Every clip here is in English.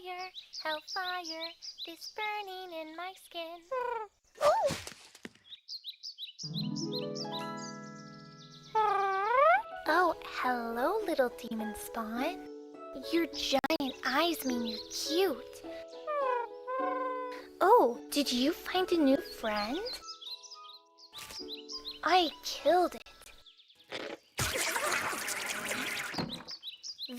Hellfire, hellfire, this burning in my skin. Oh! Oh, hello, little demon spawn. Your giant eyes mean you're cute. Oh, did you find a new friend? I killed it.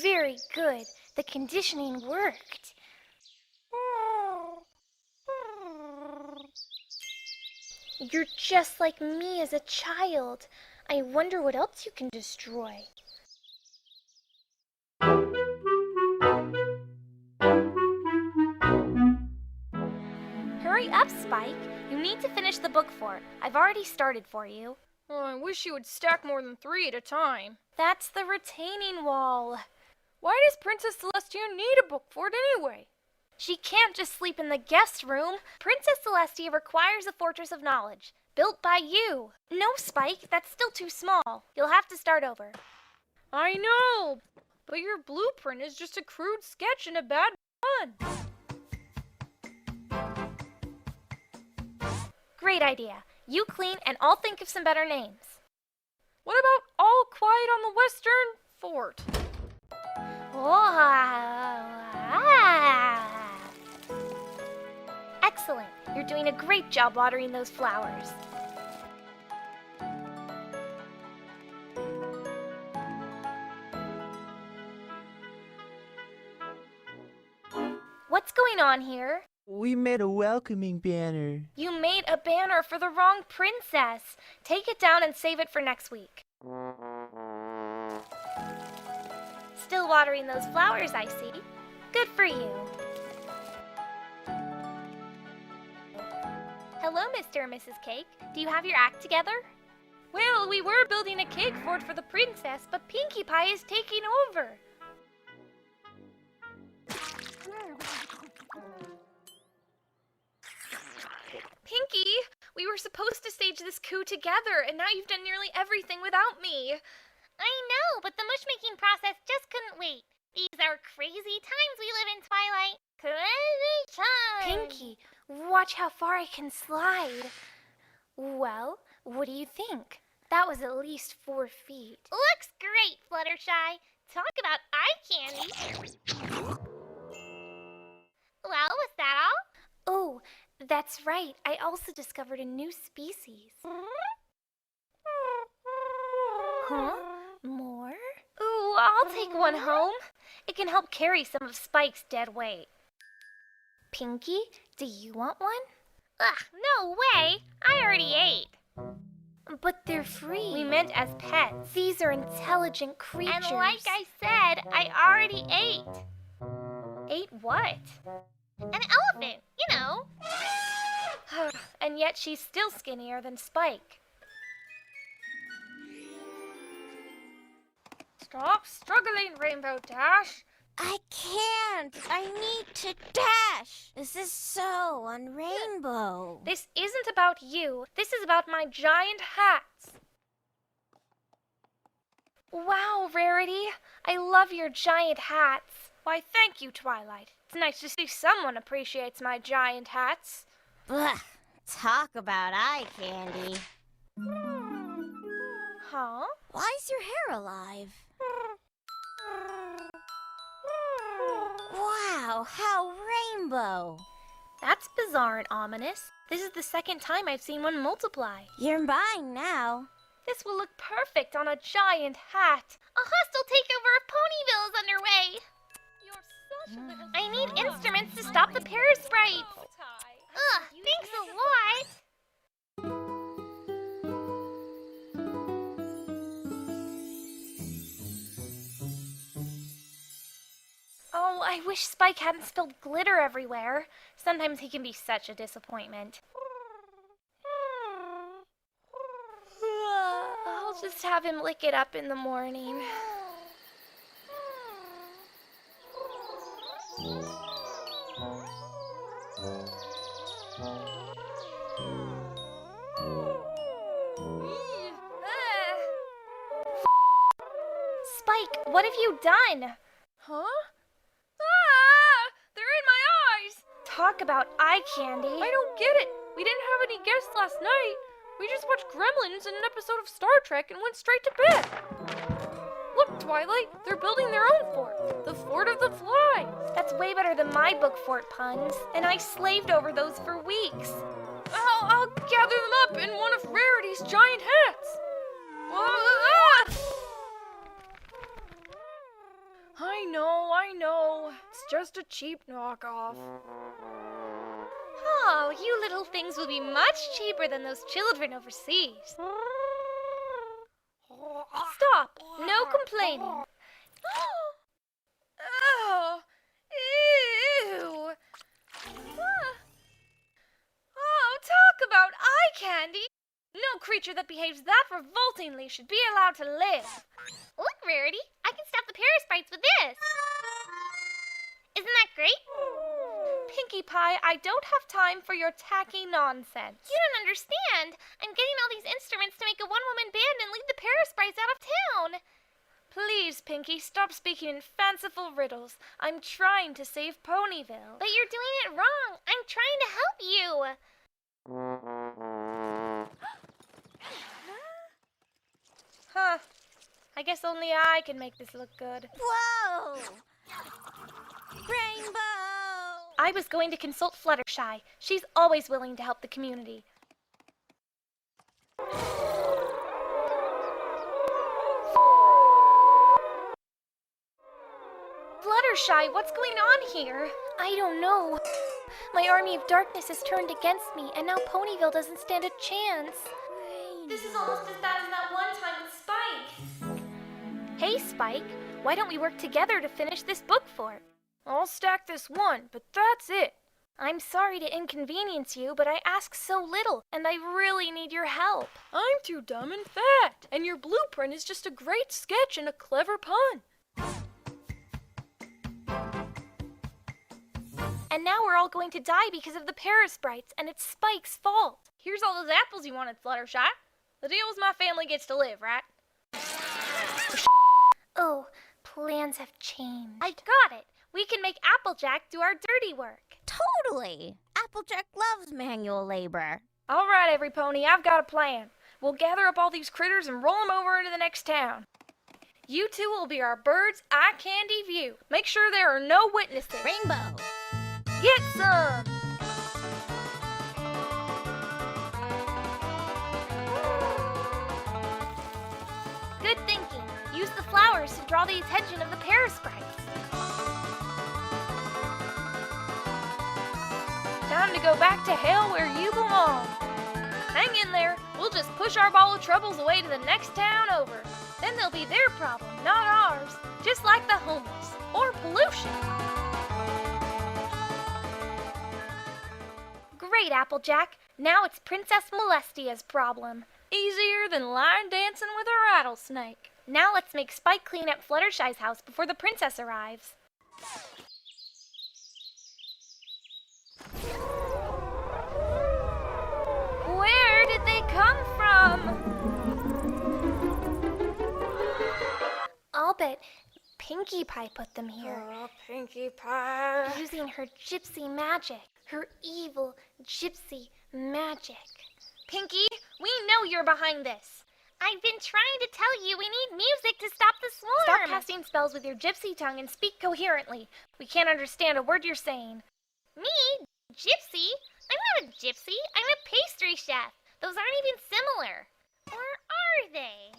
Very good. The conditioning worked. You're just like me as a child. I wonder what else you can destroy. Hurry up, Spike. You need to finish the book fort. I've already started for you. Oh, I wish you would stack more than 3 at a time. That's the retaining wall. Why does Princess Celestia need a book fort anyway? She can't just sleep in the guest room. Princess Celestia requires a fortress of knowledge, built by you. No, Spike, that's still too small. You'll have to start over. I know, but your blueprint is just a crude sketch and a bad pun. Great idea. You clean and I'll think of some better names. What about All Quiet on the Western Fort? Excellent. You're doing a great job watering those flowers. What's going on here? We made a welcoming banner. You made a banner for the wrong princess. Take it down and save it for next week. Still watering those flowers, I see. Good for you. Hello, Mr. and Mrs. Cake. Do you have your act together? Well, we were building a cake fort for the princess, but Pinkie Pie is taking over. Pinkie, we were supposed to stage this coup together, and now you've done nearly everything without me. I know, but the mush-making process just couldn't wait. These are crazy times we live in, Twilight. Crazy times. Pinkie, watch how far I can slide. Well, what do you think? That was at least 4 feet. Looks great, Fluttershy. Talk about eye candy. Well, was that all? Oh, that's right. I also discovered a new species. Huh? More? Ooh, I'll take one home. It can help carry some of Spike's dead weight. Pinkie, do you want one? Ugh, no way. I already ate. But they're free. We meant as pets. These are intelligent creatures. And like I said, I already ate. Ate what? An elephant, you know. And yet she's still skinnier than Spike. Stop struggling, Rainbow Dash. I can't. I need to dash. This is so un-rainbow. This isn't about you. This is about my giant hats. Wow, Rarity. I love your giant hats. Why, thank you, Twilight. It's nice to see someone appreciates my giant hats. Blech. Talk about eye candy. Huh? Why is your hair alive? Wow, how rainbow. That's bizarre and ominous. This is the second time I've seen one multiply. You're mine now. This will look perfect on a giant hat. A hostile takeover of Ponyville is underway. You're such a little I need instruments to stop the parasprites. Ugh, thanks a lot. Oh, I wish Spike hadn't spilled glitter everywhere. Sometimes he can be such a disappointment. I'll just have him lick it up in the morning. Spike, what have you done? Huh? Ah! They're in Talk about eye candy. I don't get it. We didn't have any guests last night. We just watched Gremlins and an episode of Star Trek and went straight to bed. Look, Twilight, they're building their own fort. The Fort of the Flies. That's way better than my book fort, Puns. And I slaved over those for weeks. I'll gather them up in one of Rarity's giant hats. I know. It's just a cheap knockoff. Oh, you little things will be much cheaper than those children overseas. Stop! No complaining. Oh, ew. Oh, talk about eye candy! No creature that behaves that revoltingly should be allowed to live. Look, Rarity, I can stop the parasprites with this. Isn't that great? Pinkie Pie, I don't have time for your tacky nonsense. You don't understand. I'm getting all these instruments to make a one-woman band and lead the parasprites out of town. Please, Pinkie, stop speaking in fanciful riddles. I'm trying to save Ponyville. But you're doing it wrong. I'm trying to help you. Huh. I guess only I can make this look good. Whoa! Rainbow! I was going to consult Fluttershy. She's always willing to help the community. Fluttershy, what's going on here? I don't know. My army of darkness has turned against me, and now Ponyville doesn't stand a chance. This is almost as bad as that one time with Spike. Hey, Spike. Why don't we work together to finish this book fort? I'll stack this one, but that's it. I'm sorry to inconvenience you, but I ask so little, and I really need your help. I'm too dumb and fat, and your blueprint is just a great sketch and a clever pun. And now we're all going to die because of the parasprites, and it's Spike's fault. Here's all those apples you wanted, Fluttershy. The deal is my family gets to live, right? Oh, plans have changed. I got it. We can make Applejack do our dirty work. Totally. Applejack loves manual labor. All right, every pony, I've got a plan. We'll gather up all these critters and roll them over into the next town. You two will be our bird's eye candy view. Make sure there are no witnesses. Rainbow! Get some! Good thinking. Use the flowers to draw the attention of the parasprites. Time to go back to hell where you belong. Hang in there. We'll just push our ball of troubles away to the next town over. Then they'll be their problem, not ours. Just like the homeless. Or pollution. Great, Applejack. Now it's Princess Molestia's problem. Easier than line dancing with a rattlesnake. Now let's make Spike clean up Fluttershy's house before the princess arrives. Where did they come from? I'll bet Pinkie Pie put them here. Oh, Pinkie Pie. Using her gypsy magic. Her evil gypsy magic. Pinkie, we know you're behind this. I've been trying to tell you we need music to stop the swarm. Stop casting spells with your gypsy tongue and speak coherently. We can't understand a word you're saying. Me? Gypsy? I'm not a gypsy. I'm a pastry chef. Those aren't even similar. Or are they?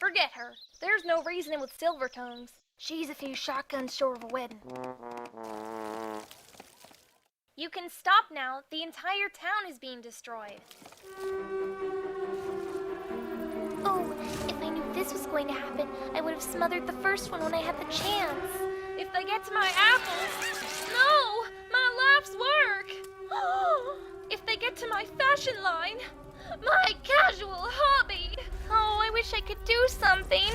Forget her. There's no reasoning with silver tongues. She's a few shotguns short of a wedding. You can stop now. The entire town is being destroyed. Oh, if I knew this was going to happen, I would have smothered the first one when I had the chance. If they get to my apples, no, my life's work. If they get to my fashion line, my casual hobby. Oh, I wish I could do something.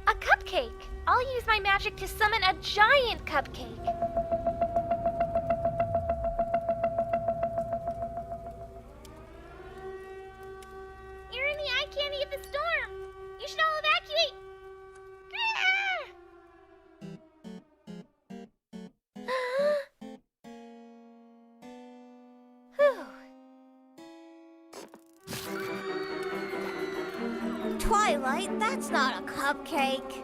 A cupcake. I'll use my magic to summon a giant cupcake. You're in the eye candy of the storm. You should all evacuate. Twilight, that's not a cupcake.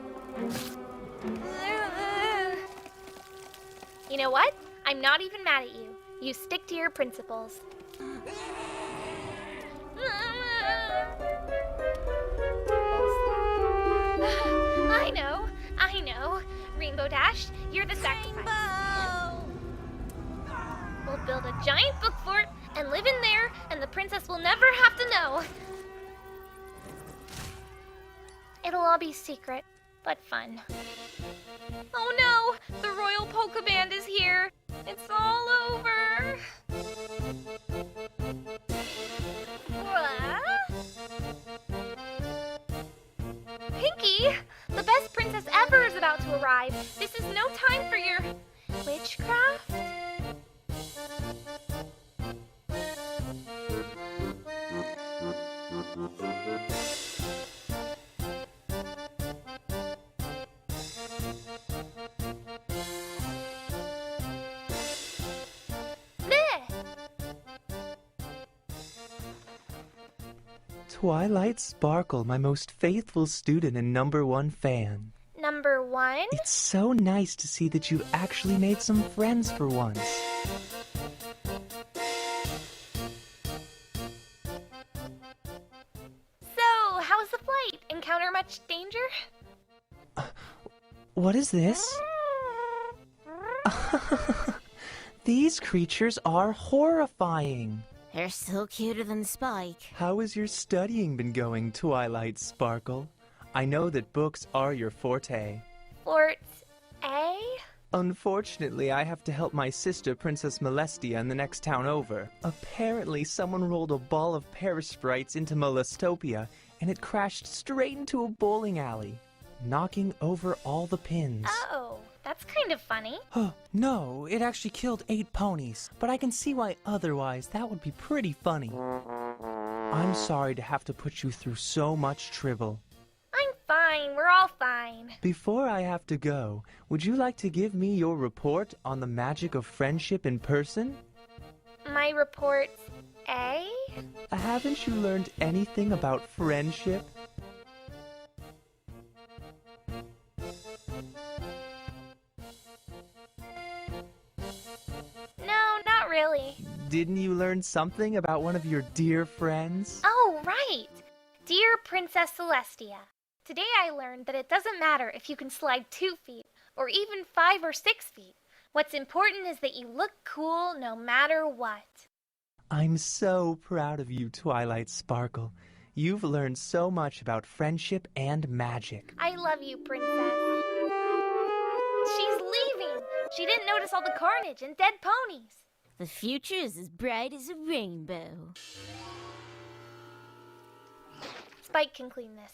You know what? I'm not even mad at you. You stick to your principles. I know. Rainbow Dash, you're the sacrifice. Rainbow! We'll build a giant book fort and live in there, and the princess will never have to know. It'll all be secret, but fun. Oh no! The Royal Polka Band is here! It's all over! Pinky, the best princess ever is about to arrive. This is no time for your witchcraft. Twilight Sparkle, my most faithful student and #1 fan. Number 1? It's so nice to see that you've actually made some friends for once. So, how's the flight? Encounter much danger? What is this? These creatures are horrifying. They're still cuter than Spike. How has your studying been going, Twilight Sparkle? I know that books are your forte. Fort A? Unfortunately, I have to help my sister, Princess Molestia, in the next town over. Apparently, someone rolled a ball of Paris sprites into Molestopia, and it crashed straight into a bowling alley, knocking over all the pins. Oh, that's kind of funny. No, it actually killed 8 ponies, but I can see why otherwise that would be pretty funny. I'm sorry to have to put you through so much trouble. I'm fine. We're all fine. Before I have to go, would you like to give me your report on the magic of friendship in person? My report's A? Haven't you learned anything about friendship? No, not really. Didn't you learn something about one of your dear friends? Oh, right. Dear Princess Celestia, today I learned that it doesn't matter if you can slide 2 feet or even 5 or 6 feet. What's important is that you look cool no matter what. I'm so proud of you, Twilight Sparkle. You've learned so much about friendship and magic. I love you, Princess. She's leaving. She didn't notice all the carnage and dead ponies. The future is as bright as a rainbow. Spike can clean this.